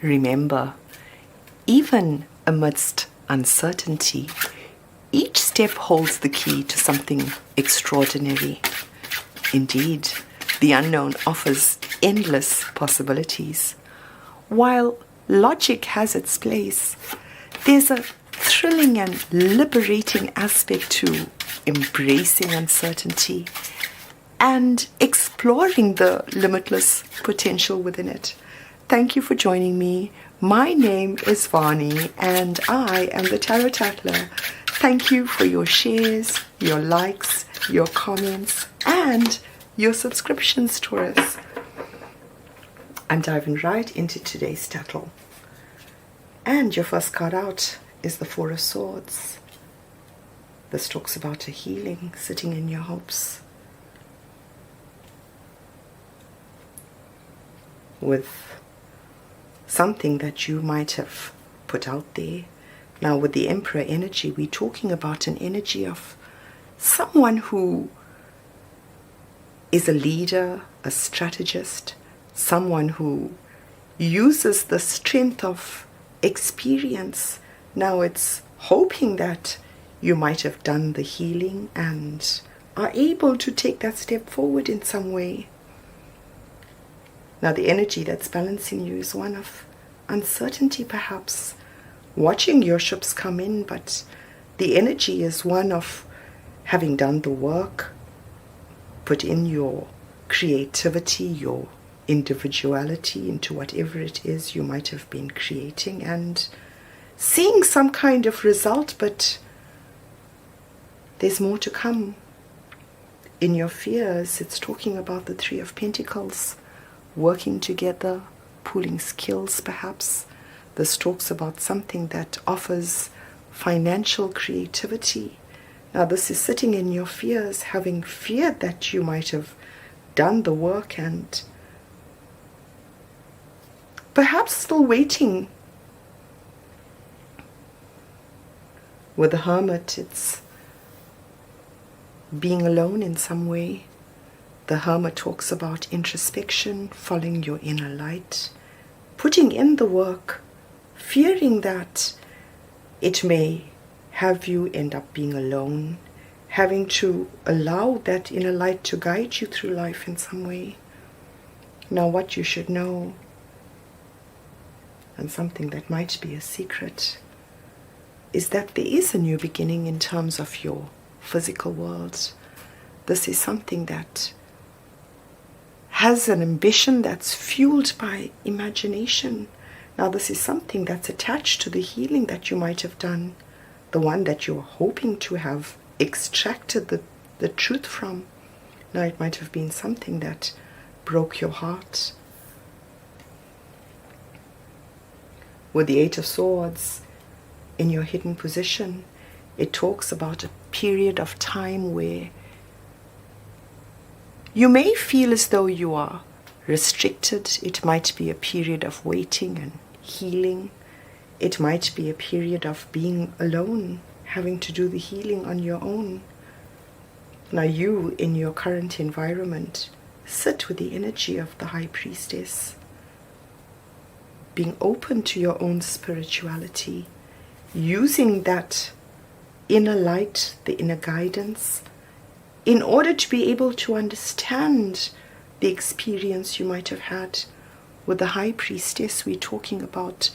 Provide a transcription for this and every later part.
Remember, even amidst uncertainty, each step holds the key to something extraordinary. Indeed, the unknown offers endless possibilities. While logic has its place, there's a thrilling and liberating aspect to embracing uncertainty and exploring the limitless potential within it. Thank you for joining me. My name is Vani and I am the Tarot Tatle. Thank you for your shares, your likes, your comments, and your subscriptions, Taurus. I'm diving right into today's Tatle. And your first card out is the Four of Swords. This talks about a healing sitting in your hopes, with something that you might have put out there. Now with the Emperor energy, we're talking about an energy of someone who is a leader, a strategist, someone who uses the strength of experience. Now it's hoping that you might have done the healing and are able to take that step forward in some way. Now the energy that's balancing you is one of uncertainty, perhaps, watching your ships come in, but the energy is one of having done the work, put in your creativity, your individuality into whatever it is you might have been creating, and seeing some kind of result, but there's more to come. In your fears, it's talking about the Three of Pentacles, working together, pooling skills perhaps. This talks about something that offers financial creativity. Now this is sitting in your fears, having feared that you might have done the work and perhaps still waiting. With the Hermit, it's being alone in some way. The Hermit talks about introspection, following your inner light, putting in the work, fearing that it may have you end up being alone, having to allow that inner light to guide you through life in some way. Now what you should know, and something that might be a secret, is that there is a new beginning in terms of your physical world. This is something that has an ambition that's fueled by imagination. Now this is something that's attached to the healing that you might have done, the one that you're hoping to have extracted the truth from. Now it might have been something that broke your heart. With the Eight of Swords in your hidden position, it talks about a period of time where you may feel as though you are restricted. It might be a period of waiting and healing. It might be a period of being alone, having to do the healing on your own. Now you, in your current environment, sit with the energy of the High Priestess, being open to your own spirituality, using that inner light, the inner guidance, in order to be able to understand the experience you might have had. With the High Priestess, we're talking about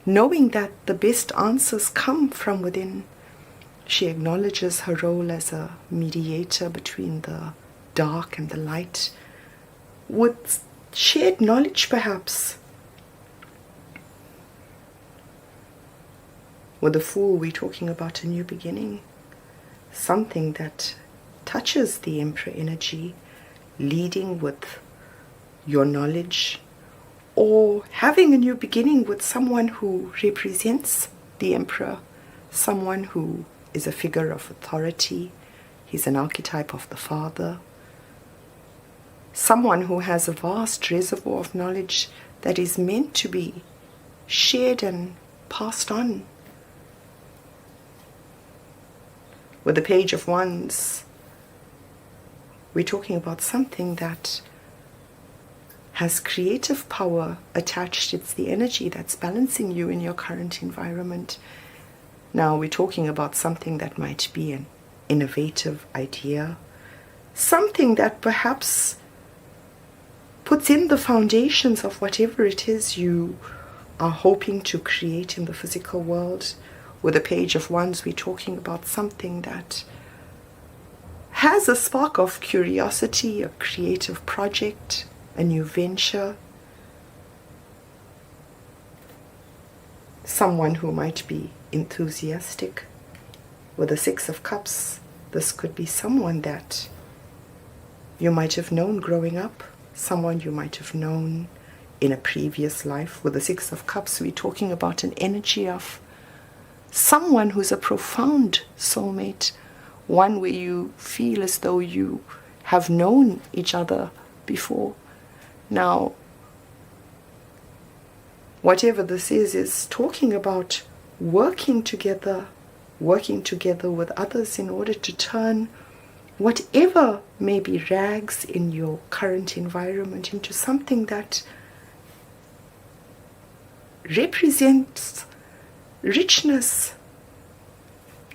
knowing that the best answers come from within. She acknowledges her role as a mediator between the dark and the light, with shared knowledge perhaps. With the Fool, we're talking about a new beginning, something that touches the Emperor energy, leading with your knowledge, or having a new beginning with someone who represents the Emperor, someone who is a figure of authority. He's an archetype of the father, someone who has a vast reservoir of knowledge that is meant to be shared and passed on. With the Page of Wands, we're talking about something that has creative power attached. It's the energy that's balancing you in your current environment. Now we're talking about something that might be an innovative idea, something that perhaps puts in the foundations of whatever it is you are hoping to create in the physical world. With a Page of Wands, we're talking about something that has a spark of curiosity, a creative project, a new venture. Someone who might be enthusiastic. With the Six of Cups, this could be someone that you might have known growing up, someone you might have known in a previous life. With the Six of Cups, we're talking about an energy of someone who's a profound soulmate, one where you feel as though you have known each other before. Now, whatever this is talking about working together with others in order to turn whatever may be rags in your current environment into something that represents richness.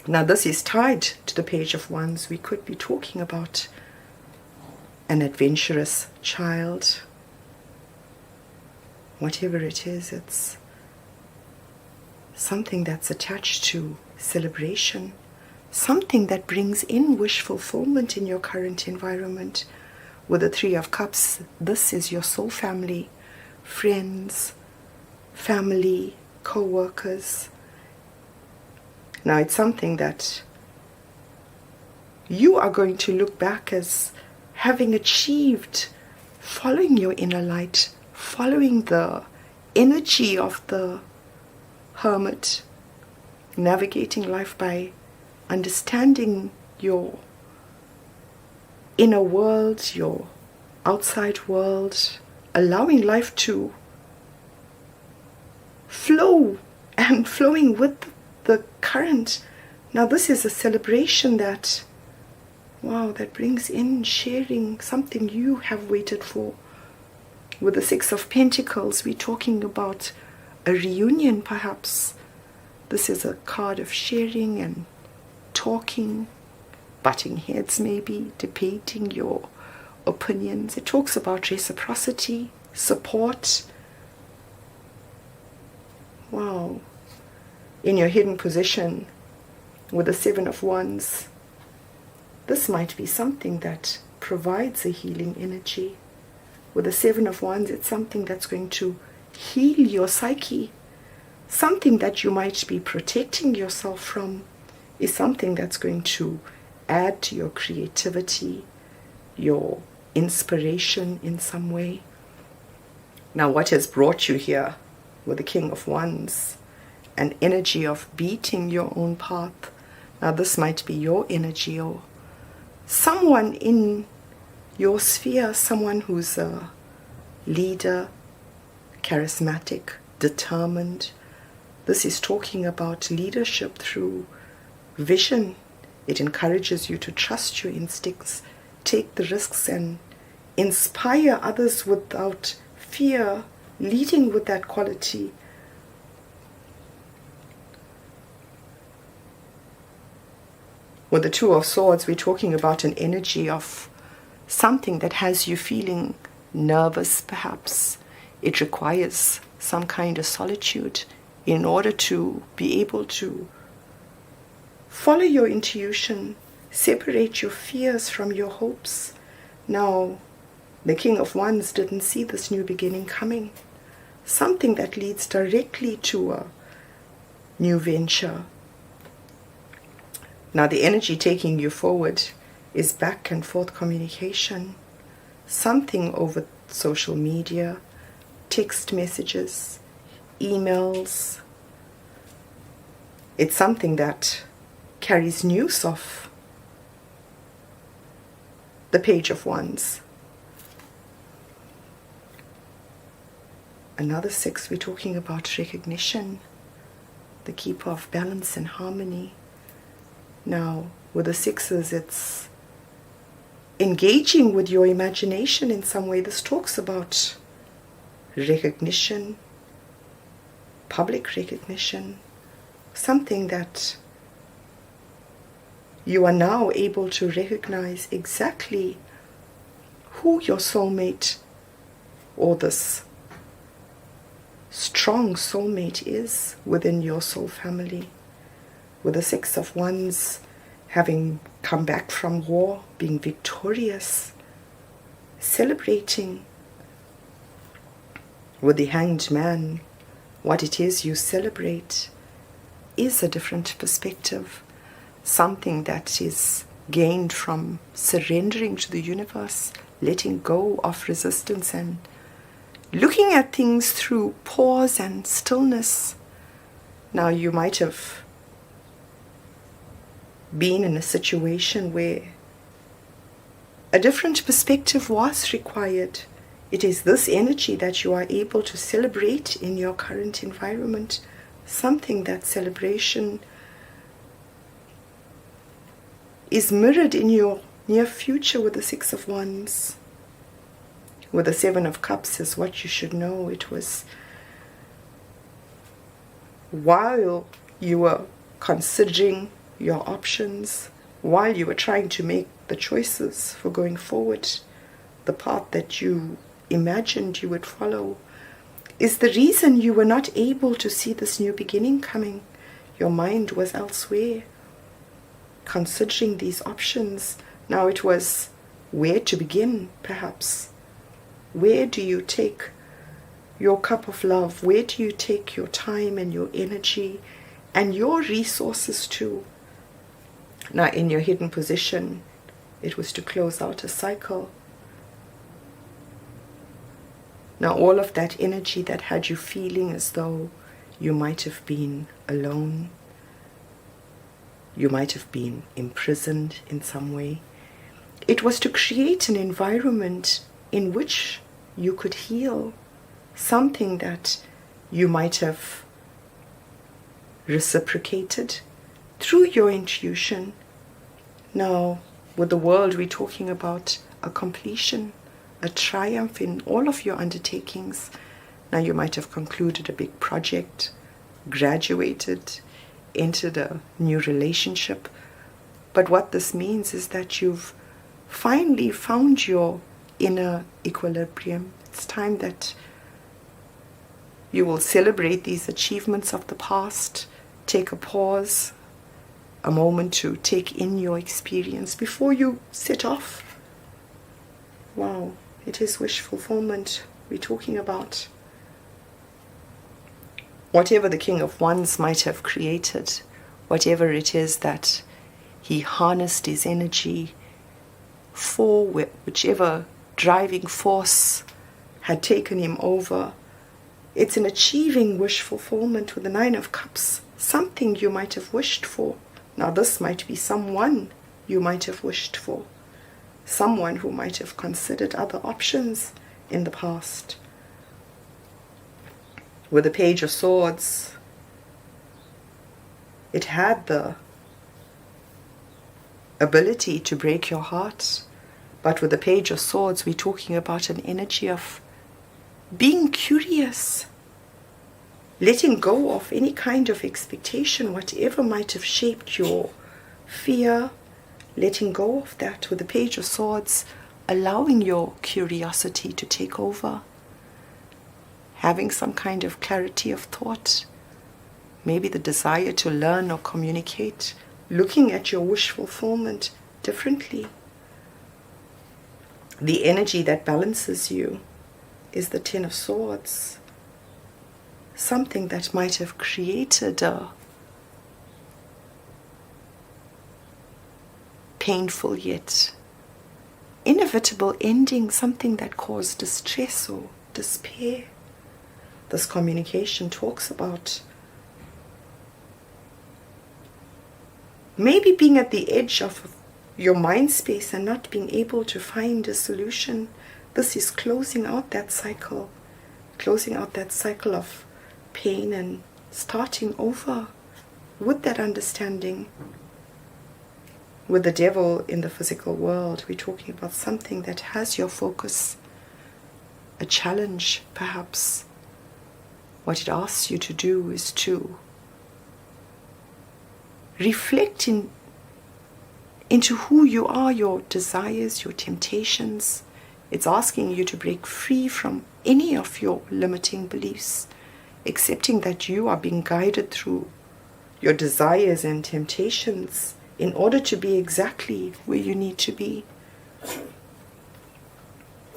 Now this is tied to the Page of Wands. We could be talking about an adventurous child. Whatever it is, it's something that's attached to celebration, something that brings in wish fulfillment in your current environment. With the Three of Cups, this is your soul family, friends, family, co-workers. Now it's something that you are going to look back as having achieved, following your inner light, following the energy of the hermit, navigating life by understanding your inner world, your outside world, allowing life to flow and flowing with the current. Now this is a celebration that, wow, that brings in sharing something you have waited for. With the Six of Pentacles, we're talking about a reunion perhaps. This is a card of sharing and talking, butting heads maybe, debating your opinions. It talks about reciprocity, support. Wow. In your hidden position with the Seven of Wands, this might be something that provides a healing energy. With the Seven of Wands, it's something that's going to heal your psyche. Something that you might be protecting yourself from is something that's going to add to your creativity, your inspiration in some way. Now, what has brought you here with the King of Wands? An energy of beating your own path. Now this might be your energy, or someone in your sphere, someone who's a leader, charismatic, determined. This is talking about leadership through vision. It encourages you to trust your instincts, take the risks and inspire others without fear, leading with that quality. With the Two of Swords, we're talking about an energy of something that has you feeling nervous perhaps. It requires some kind of solitude in order to be able to follow your intuition, separate your fears from your hopes. Now, the King of Wands didn't see this new beginning coming. Something that leads directly to a new venture. Now the energy taking you forward is back and forth communication. Something over social media, text messages, emails. It's something that carries news of the Page of Wands. Another six, we're talking about recognition, the keeper of balance and harmony. Now, with the sixes, it's engaging with your imagination in some way. This talks about recognition, public recognition, something that you are now able to recognize exactly who your soulmate or this strong soulmate is within your soul family. With the Six of Wands having come back from war, being victorious, celebrating. With the Hanged Man, what it is you celebrate is a different perspective, something that is gained from surrendering to the universe, letting go of resistance and looking at things through pause and stillness. Now, you might have been in a situation where a different perspective was required. It is this energy that you are able to celebrate in your current environment, something that celebration is mirrored in your near future with the Six of Wands. With the Seven of Cups is what you should know. It was while you were considering your options, while you were trying to make the choices for going forward, the path that you imagined you would follow, is the reason you were not able to see this new beginning coming. Your mind was elsewhere, considering these options. Now it was where to begin, perhaps. Where do you take your cup of love? Where do you take your time and your energy and your resources to? Now, in your hidden position, it was to close out a cycle. Now, all of that energy that had you feeling as though you might have been alone, you might have been imprisoned in some way, it was to create an environment in which you could heal, something that you might have reciprocated through your intuition. Now, with the world, we're talking about a completion, a triumph in all of your undertakings. Now, you might have concluded a big project, graduated, entered a new relationship. But what this means is that you've finally found your inner equilibrium. It's time that you will celebrate these achievements of the past, take a pause, a moment to take in your experience before you set off. Wow, it is wish fulfillment we're talking about. Whatever the King of Wands might have created, whatever it is that he harnessed his energy for, whichever driving force had taken him over, it's an achieving wish fulfillment with the Nine of Cups, something you might have wished for. Now this might be someone you might have wished for, someone who might have considered other options in the past. With the Page of Swords, it had the ability to break your heart, but with the Page of Swords, we're talking about an energy of being curious, letting go of any kind of expectation, whatever might have shaped your fear, letting go of that. With the Page of Swords, allowing your curiosity to take over, having some kind of clarity of thought, maybe the desire to learn or communicate, looking at your wish fulfillment differently. The energy that balances you is the Ten of Swords, something that might have created a painful yet inevitable ending, something that caused distress or despair. This communication talks about maybe being at the edge of your mind space and not being able to find a solution. This is closing out that cycle of pain and starting over with that understanding. With the Devil in the physical world, we're talking about something that has your focus a challenge, perhaps. What it asks you to do is to reflect into who you are, your desires, your temptations. It's asking you to break free from any of your limiting beliefs, accepting that you are being guided through your desires and temptations in order to be exactly where you need to be.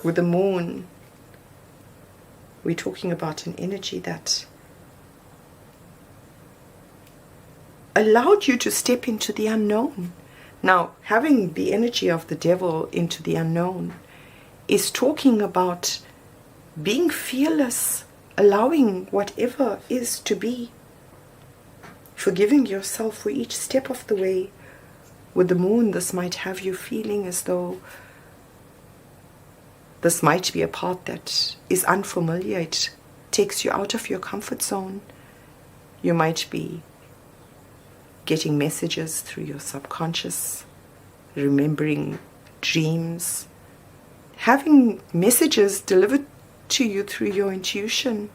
With the moon, we're talking about an energy that allowed you to step into the unknown. Now, having the energy of the devil into the unknown is talking about being fearless, allowing whatever is to be, forgiving yourself for each step of the way. With the moon, this might have you feeling as though this might be a path that is unfamiliar. It takes you out of your comfort zone. You might be getting messages through your subconscious, remembering dreams, having messages delivered to you through your intuition.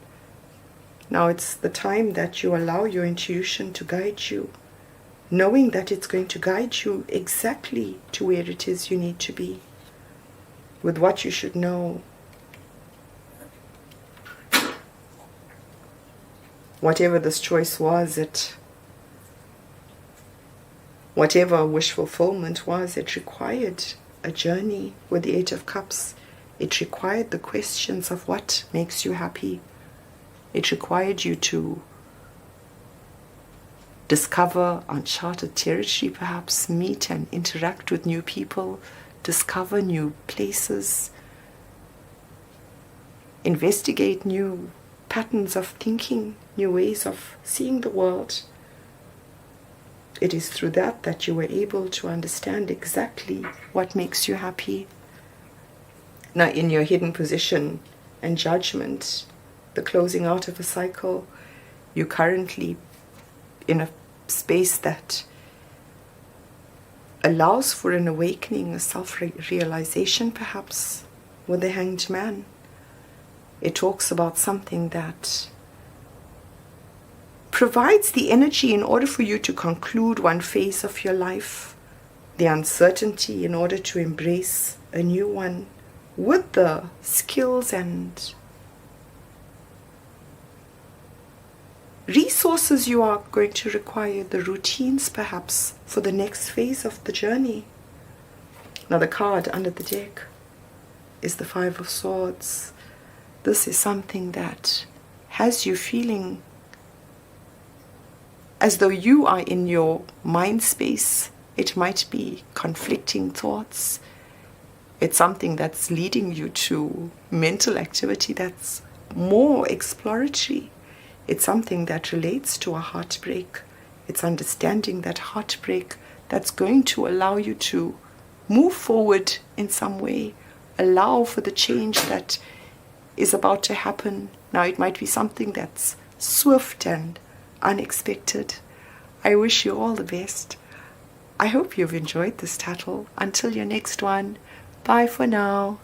Now it's the time that you allow your intuition to guide you, knowing that it's going to guide you exactly to where it is you need to be, with what you should know. Whatever this choice was, whatever wish fulfillment was, it required a journey. With the Eight of Cups, it required the questions of what makes you happy. It required you to discover uncharted territory, perhaps meet and interact with new people, discover new places, investigate new patterns of thinking, new ways of seeing the world. It is through that you were able to understand exactly what makes you happy. Now, in your hidden position and judgment, the closing out of a cycle, you're currently in a space that allows for an awakening, a self-realization, perhaps, with the Hanged Man. It talks about something that provides the energy in order for you to conclude one phase of your life, the uncertainty in order to embrace a new one, with the skills and resources you are going to require, the routines perhaps, for the next phase of the journey. Now the card under the deck is the Five of Swords. This is something that has you feeling as though you are in your mind space. It might be conflicting thoughts. It's something that's leading you to mental activity that's more exploratory. It's something that relates to a heartbreak. It's understanding that heartbreak that's going to allow you to move forward in some way, allow for the change that is about to happen. Now it might be something that's swift and unexpected. I wish you all the best. I hope you've enjoyed this Tatle. Until your next one, bye for now.